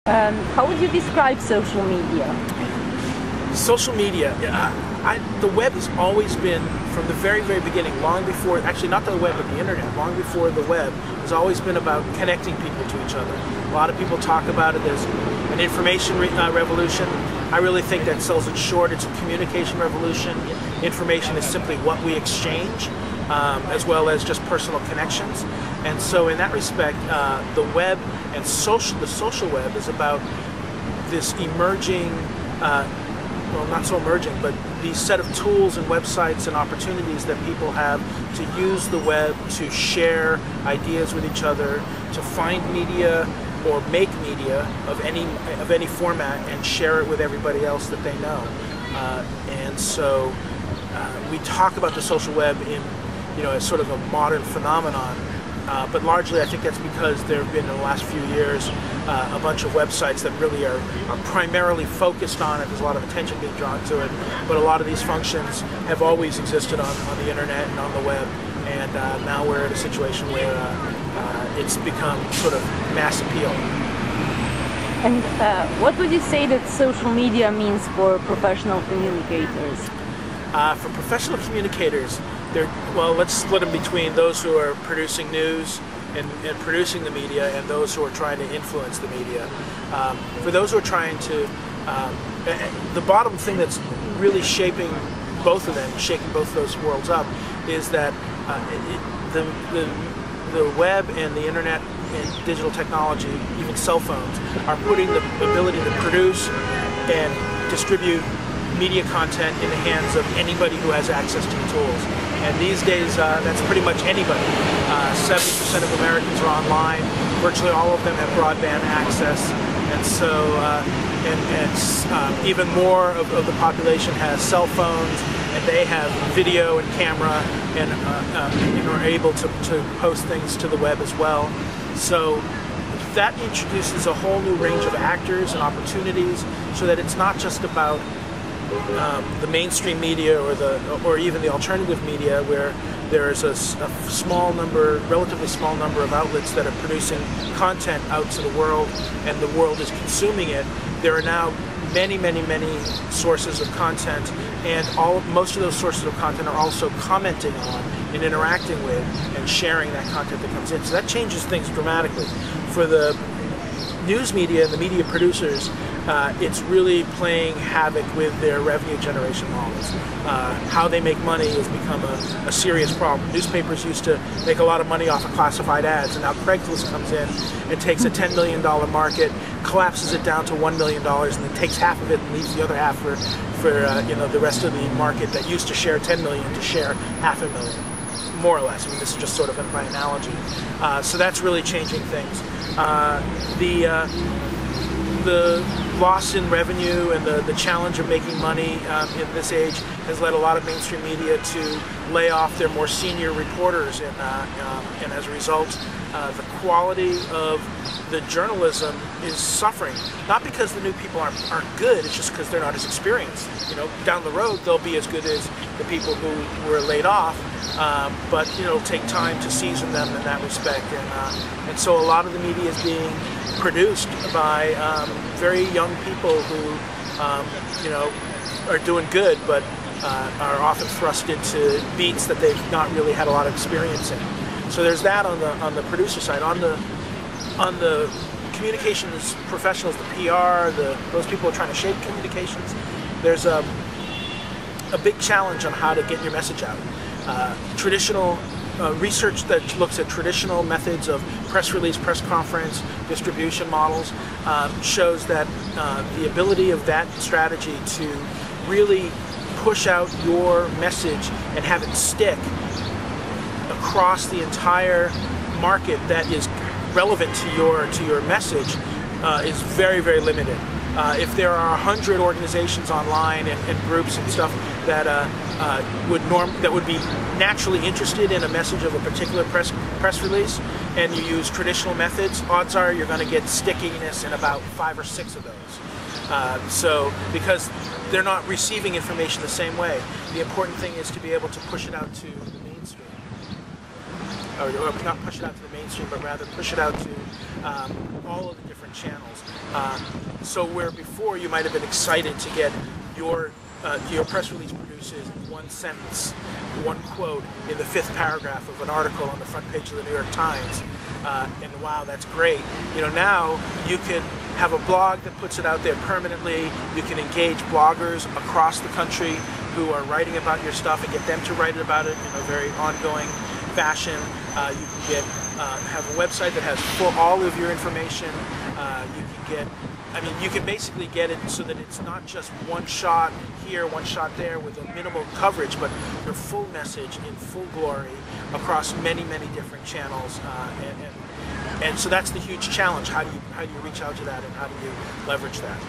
How would you describe social media? Social media, the web has always been, from the very, very beginning, long before, actually not the web, but the internet, long before the web, has always been about connecting people to each other. A lot of people talk about it as an information revolution. I really think that sells it short. It's a communication revolution. Information is simply what we exchange, as well as just personal connections. And so in that respect, the web and the social web is about this emerging, well, not so emerging, but these set of tools and websites and opportunities that people have to use the web to share ideas with each other, to find media or make media of any format and share it with everybody else that they know. And so we talk about the social web in, as sort of a modern phenomenon. But largely I think that's because there have been in the last few years a bunch of websites that really are primarily focused on it. There's a lot of attention being drawn to it, but a lot of these functions have always existed on the internet and on the web, and now we're in a situation where it's become sort of mass appeal. And what would you say that social media means for professional communicators? For professional communicators, well, let's split them between those who are producing news and producing the media and those who are trying to influence the media. For those who are trying to, the bottom thing that's really shaping both of them, shaking both those worlds up, is that the web and the internet and digital technology, even cell phones, are putting the ability to produce and distribute media content in the hands of anybody who has access to the tools. And these days, that's pretty much anybody. 70% of Americans are online. Virtually all of them have broadband access. And so, even more of the population has cell phones, and they have video and camera, and are able to post things to the web as well. So that introduces a whole new range of actors and opportunities, so that it's not just about the mainstream media or even the alternative media, where there is a relatively small number of outlets that are producing content out to the world, and the world is consuming it. There are now many, many, many sources of content, and most of those sources of content are also commenting on and interacting with and sharing that content that comes in. So that changes things dramatically. For the news media and the media producers, it's really playing havoc with their revenue generation models. How they make money has become a serious problem. Newspapers used to make a lot of money off of classified ads, and now Craigslist comes in and takes a $10 million market, collapses it down to $1 million, and then takes half of it and leaves the other half for the rest of the market that used to share $10 million to share $500,000, more or less. I mean, this is just sort of my analogy. So that's really changing things. The loss in revenue and the challenge of making money in this age has led a lot of mainstream media to lay off their more senior reporters, and as a result, the quality of the journalism is suffering. Not because the new people aren't good, it's just because they're not as experienced. Down the road they'll be as good as the people who were laid off, but it'll take time to season them in that respect, and so a lot of the media is being produced by very young people who are doing good, but are often thrust into beats that they've not really had a lot of experience in. So there's that on the producer side. On the communications professionals, the PR, those people who are trying to shape communications, there's a big challenge on how to get your message out. Traditional research that looks at traditional methods of press release, press conference, distribution models shows that the ability of that strategy to really push out your message and have it stick across the entire market that is relevant to your message is very, very limited. If there are 100 organizations online and groups and stuff that would be naturally interested in a message of a particular press release, and you use traditional methods, odds are you're going to get stickiness in about 5 or 6 of those. So because they're not receiving information the same way, the important thing is to be able to push it out to the mainstream. or not push it out to the mainstream, but rather push it out to all of the different channels. So where before you might have been excited to get your press release produces one sentence, one quote in the 5th paragraph of an article on the front page of the New York Times, and wow, that's great. Now you can have a blog that puts it out there permanently. You can engage bloggers across the country who are writing about your stuff and get them to write about it in a very ongoing fashion. You can have a website that has all of your information. You can basically get it so that it's not just one shot here, one shot there with a minimal coverage, but your full message in full glory across many, many different channels. And so that's the huge challenge. How do you reach out to that, and how do you leverage that?